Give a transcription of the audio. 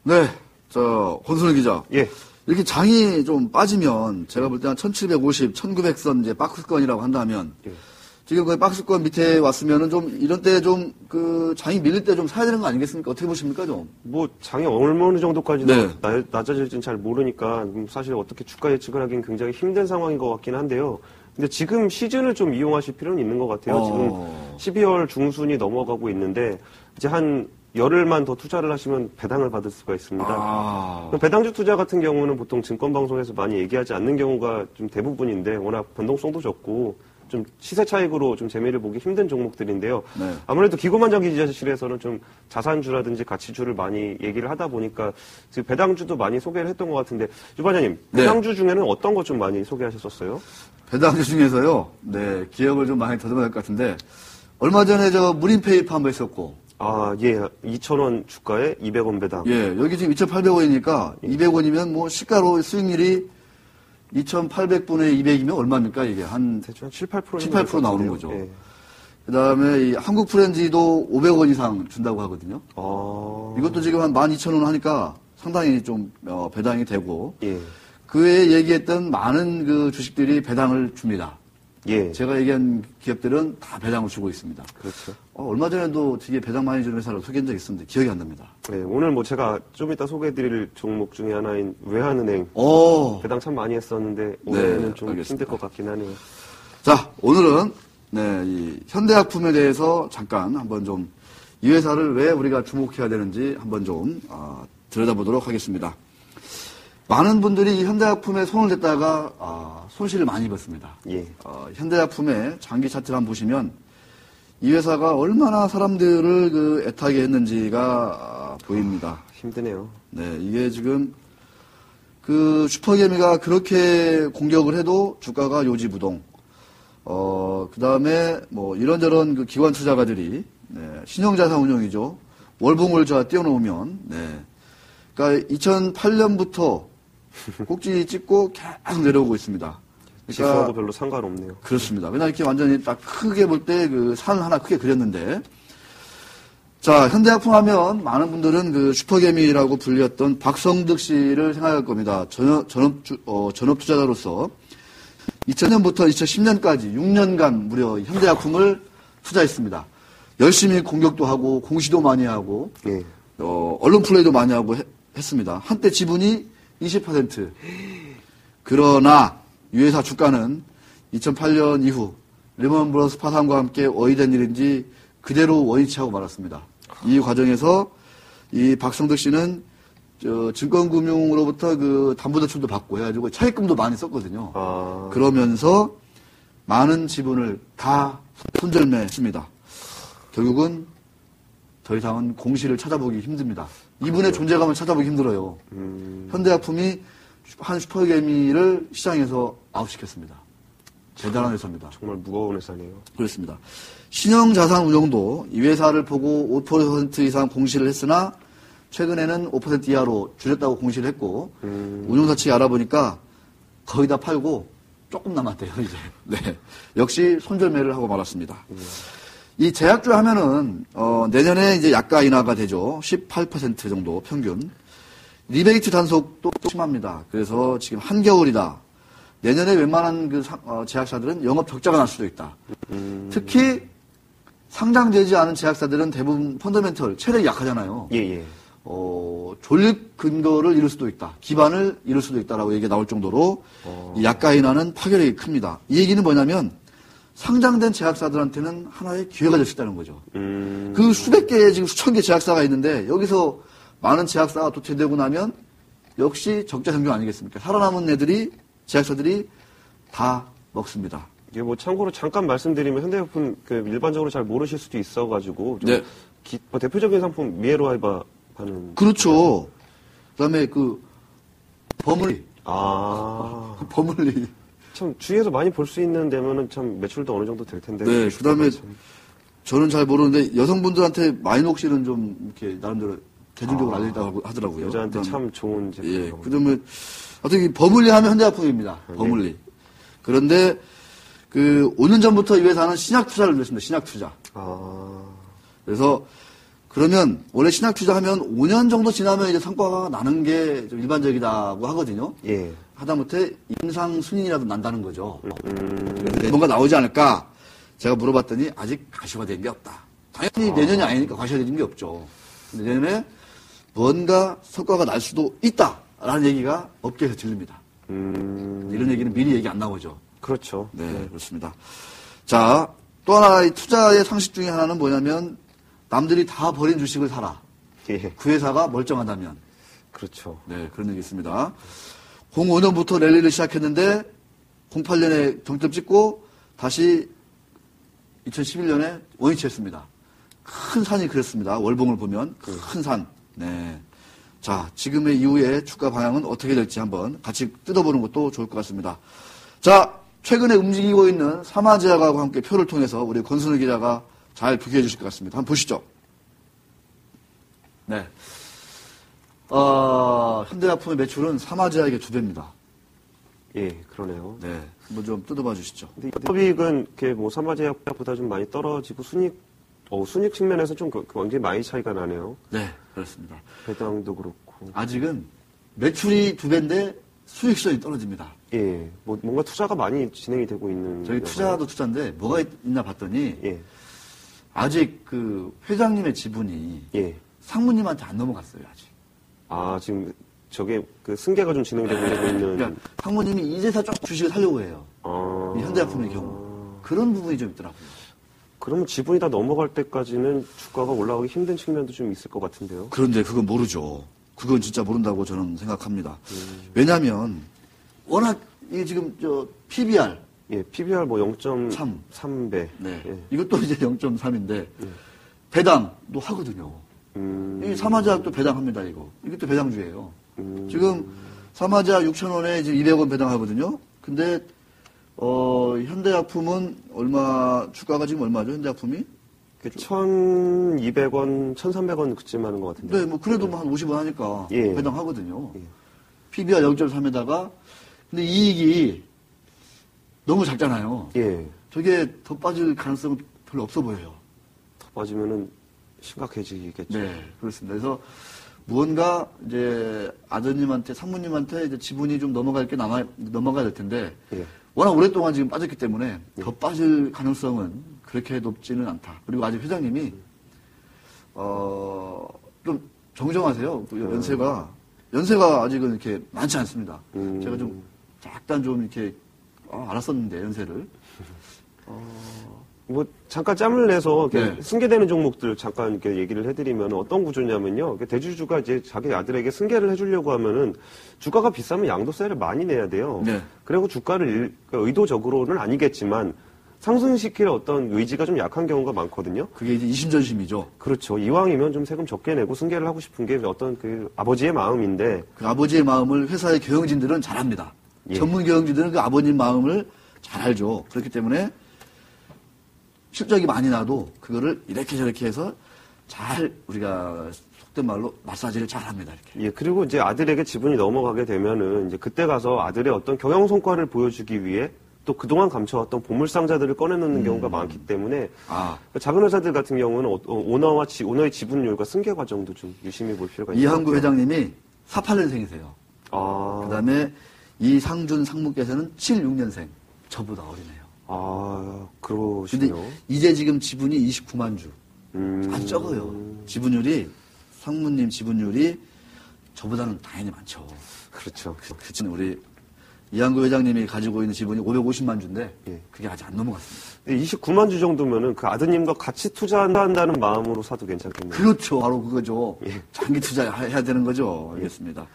네, 권순일 기자. 예. 이렇게 장이 좀 빠지면 제가 볼 때 한 1750, 1900선 이제 박스권이라고 한다면 예. 지금 그 박스권 밑에 왔으면은 좀 이런 때 좀 그 장이 밀릴 때 좀 사야 되는 거 아니겠습니까? 어떻게 보십니까 좀? 뭐 장이 어느 정도까지 네. 낮아질지는 잘 모르니까 사실 어떻게 주가 예측을 하기는 굉장히 힘든 상황인 것 같긴 한데요. 근데 지금 시즌을 좀 이용하실 필요는 있는 것 같아요. 지금 12월 중순이 넘어가고 있는데 이제 한 열흘만 더 투자를 하시면 배당을 받을 수가 있습니다. 배당주 투자 같은 경우는 보통 증권방송에서 많이 얘기하지 않는 경우가 좀 대부분인데 워낙 변동성도 적고 좀 시세 차익으로 좀 재미를 보기 힘든 종목들인데요. 네. 아무래도 기고만장 기자실에서는 좀 자산주라든지 가치주를 많이 얘기를 하다 보니까 지금 배당주도 많이 소개를 했던 것 같은데 유 반장님, 배당주 네. 중에는 어떤 것 좀 많이 소개하셨었어요? 배당주 중에서요. 네, 기업을 좀 많이 더듬어야 될 것 같은데 얼마 전에 무림페이프 한번 했었고. 아, 예. 2,000원 주가에 200원 배당. 예, 여기 지금 2,800원이니까 200원이면 뭐 시가로 수익률이 2,800분의 200이면 얼마입니까? 이게 대충 한 7, 8% 7, 8% 나오는 거죠. 예. 그 다음에 이 한국 프렌지도 500원 이상 준다고 하거든요. 이것도 지금 한 12,000원 하니까 상당히 좀 배당이 되고. 예. 그 외에 얘기했던 많은 그 주식들이 배당을 줍니다. 예. 제가 얘기한 기업들은 다 배당을 주고 있습니다. 그렇죠. 얼마 전에도 되게 배당 많이 주는 회사를 소개한 적이 있었는데 기억이 안 납니다. 네, 오늘 뭐 제가 좀 이따 소개해드릴 종목 중에 하나인 외환은행. 배당 참 많이 했었는데 올해는 좀 알겠습니다. 힘들 것 같긴 하네요. 자, 오늘은 이 현대약품에 대해서 잠깐 한번 좀 이 회사를 왜 우리가 주목해야 되는지 한번 좀 들여다보도록 하겠습니다. 많은 분들이 이 현대약품에 손을 댔다가 손실을 많이 입었습니다. 예. 현대약품의 장기 차트를 한번 보시면 이 회사가 얼마나 사람들을 애타게 했는지가 보입니다. 힘드네요. 네, 이게 지금 슈퍼개미가 그렇게 공격을 해도 주가가 요지부동. 그 다음에 뭐 이런저런 기관 투자가들이 신용자산 운용이죠. 월봉월좌 띄워놓으면 그러니까 2008년부터 꼭지 찍고 계속 내려오고 있습니다. 지수하고 별로 상관없네요. 그렇습니다. 그냥 이렇게 완전히 딱 크게 볼 때 산 하나 크게 그렸는데, 자, 현대약품 하면 많은 분들은 슈퍼개미라고 불렸던 박성득 씨를 생각할 겁니다. 전업 투자자로서 2000년부터 2010년까지 6년간 무려 현대약품을 투자했습니다. 열심히 공격도 하고 공시도 많이 하고 언론 플레이도 많이 하고 했습니다. 한때 지분이 20%. 그러나 이 회사 주가는 2008년 이후 리먼 브러스 파산과 함께 어이된 일인지 그대로 원위치하고 말았습니다. 이 과정에서 이 박성득 씨는 증권금융으로부터 담보대출도 받고 해가지고 차입금도 많이 썼거든요. 그러면서 많은 지분을 다 손절매했습니다. 결국은 더 이상은 공시를 찾아보기 힘듭니다. 이분의 존재감을 찾아보기 힘들어요. 현대약품이 한 슈퍼개미를 시장에서 아웃시켰습니다. 대단한 회사입니다. 정말 무거운 회사네요. 그렇습니다. 신용자산운용도 이 회사를 보고 5% 이상 공시를 했으나 최근에는 5% 이하로 줄였다고 공시를 했고 운용사 측이 알아보니까 거의 다 팔고 조금 남았대요. 이제. 네. 역시 손절매를 하고 말았습니다. 이 제약주 하면은 내년에 이제 약가 인하가 되죠. 18% 정도 평균. 리베이트 단속도 심합니다. 그래서 지금 한겨울이다. 내년에 웬만한 제약사들은 영업 적자가 날 수도 있다. 특히 상장되지 않은 제약사들은 대부분 펀더멘털 체력이 약하잖아요. 존립 근거를 이룰 수도 있다. 기반을 이룰 수도 있다라고 얘기가 나올 정도로 이 약가 인하는 파괴력이 큽니다. 이 얘기는 뭐냐면 상장된 제약사들한테는 하나의 기회가 될 수 있다는 거죠. 그 수백 개의 지금 수천 개 제약사가 있는데 여기서 많은 제약사가 도태되고 나면 역시 적자생존 아니겠습니까? 살아남은 제약사들이 다 먹습니다. 이게 뭐 참고로 잠깐 말씀드리면 현대약품 일반적으로 잘 모르실 수도 있어가지고 좀 뭐 대표적인 상품 미에로아이바 하는 그렇죠. 그다음에 버물리. 버물리. 참 주위에서 많이 볼 수 있는 데면은 참 매출도 어느 정도 될 텐데. 네. 그다음에 저는 잘 모르는데 여성분들한테 마이녹실은 좀 이렇게 나름대로 대중적으로 알려졌다고 하더라고요. 여자한테 참 좋은 제품. 그다음에 어떻게 버물리 하면 현대약품입니다. 버물리. 그런데 그 5년 전부터 이 회사는 신약 투자를 늘렸습니다. 신약 투자. 그래서 그러면 원래 신약 투자하면 5년 정도 지나면 이제 성과가 나는 게 좀 일반적이다고 하거든요. 예. 하다못해 임상 승인이라도 난다는 거죠. 그래서 뭔가 나오지 않을까? 제가 물어봤더니 아직 가시화된 게 없다. 당연히 내년이 아니니까 가시화된 게 없죠. 근데 내년에 뭔가 성과가 날 수도 있다라는 얘기가 업계에서 들립니다. 이런 얘기는 미리 얘기 안 나오죠. 그렇죠. 네, 그렇습니다. 자, 또 하나의 투자의 상식 중에 하나는 뭐냐면 남들이 다 버린 주식을 사라. 예. 그 회사가 멀쩡하다면. 그렇죠. 네, 그런 얘기 있습니다. 05년부터 랠리를 시작했는데 08년에 정점 찍고 다시 2011년에 원위치했습니다. 큰 산이 그랬습니다. 월봉을 보면 큰 산. 네. 자, 지금의 이후에 주가 방향은 어떻게 될지 한번 같이 뜯어보는 것도 좋을 것 같습니다. 자, 최근에 움직이고 있는 삼화제약하고 함께 표를 통해서 우리 권순우 기자가 잘 비교해 주실 것 같습니다. 한번 보시죠. 네. 현대약품의 매출은 삼화제약의 2배입니다. 예, 그러네요. 네. 한번 좀 뜯어봐 주시죠. 근데 영업이익은 이렇게 뭐 삼화제약보다 좀 많이 떨어지고 순이익 측면에서 좀 굉장히 많이 차이가 나네요. 네, 그렇습니다. 배당도 그렇고. 아직은 매출이 2배인데 수익성이 떨어집니다. 예, 뭐 뭔가 투자가 많이 진행이 되고 있는. 저희 투자도 투자인데 뭐가 있나 봤더니 예. 아직 그 회장님의 지분이 예. 상무님한테 안 넘어갔어요, 아직. 아, 지금 저게 그 승계가 좀 진행되고 있는. 그러니까 상무님이 이제서 좀 주식을 사려고 해요. 이 현대약품의 경우. 그런 부분이 좀 있더라고요. 그러면 지분이 다 넘어갈 때까지는 주가가 올라가기 힘든 측면도 좀 있을 것 같은데요. 그런데 그건 모르죠. 그건 진짜 모른다고 저는 생각합니다. 왜냐하면 워낙 이게 지금 저 PBR 예, PBR 뭐 0.3배. 네. 예. 이것도 이제 0.3인데 배당도 하거든요. 이 삼화제약도 배당합니다, 이거. 이것도 배당주예요. 지금 삼화제약 6,000원에 지금 200원 배당하거든요. 근데 현대약품은 얼마 주가가 지금 얼마죠? 현대약품이? 1,200원, 1,300원 그쯤 하는 것 같은데. 네, 뭐 그래도 뭐 한 50원 하니까 예. 배당하거든요. 예. PBR 0.3에다가 근데 이익이 너무 작잖아요. 예. 저게 더 빠질 가능성은 별로 없어 보여요. 더 빠지면은 심각해지겠죠. 네, 그렇습니다. 그래서 무언가 이제 아드님한테, 상무님한테 이제 지분이 좀 넘어가야 될 텐데, 예. 워낙 오랫동안 지금 빠졌기 때문에 더 빠질 가능성은 그렇게 높지는 않다. 그리고 아직 회장님이, 좀 정정하세요. 연세가 아직은 이렇게 많지 않습니다. 제가 좀 약간 좀 이렇게, 알았었는데, 연세를. 뭐 잠깐 짬을 내서 네. 승계되는 종목들 잠깐 이렇게 얘기를 해드리면 어떤 구조냐면요. 대주주가 이제 자기 아들에게 승계를 해주려고 하면은 주가가 비싸면 양도세를 많이 내야 돼요. 네. 그리고 주가를 그러니까 의도적으로는 아니겠지만 상승시킬 어떤 의지가 좀 약한 경우가 많거든요. 그게 이제 이심전심이죠. 그렇죠. 이왕이면 좀 세금 적게 내고 승계를 하고 싶은 게 어떤 그 아버지의 마음인데 그 아버지의 마음을 회사의 경영진들은 잘 압니다. 예. 전문 경영진들은 그 아버님 마음을 잘 알죠. 그렇기 때문에 실적이 많이 나도 그거를 이렇게 저렇게 해서 잘 우리가 속된 말로 마사지를 잘 합니다. 이렇게. 예, 그리고 이제 아들에게 지분이 넘어가게 되면은 이제 그때 가서 아들의 어떤 경영 성과를 보여주기 위해 또 그동안 감춰왔던 보물상자들을 꺼내놓는 경우가 많기 때문에 작은 회사들 같은 경우는 오너의 지분율과 승계 과정도 좀 유심히 볼 필요가 있습니다. 이한구 회장님이 48년생이세요. 그다음에 이상준 상무께서는 76년생. 저보다 어리네요. 그러시네요. 근데 이제 지금 지분이 29만 주. 아주 적어요. 지분율이, 상무님 지분율이 저보다는 당연히 많죠. 그렇죠. 그렇죠. 우리 이한구 회장님이 가지고 있는 지분이 550만 주인데, 예. 그게 아직 안 넘어갔습니다. 29만 주 정도면은 그 아드님과 같이 투자한다는 마음으로 사도 괜찮겠네요. 그렇죠. 바로 그거죠. 예. 장기 투자해야 되는 거죠. 알겠습니다.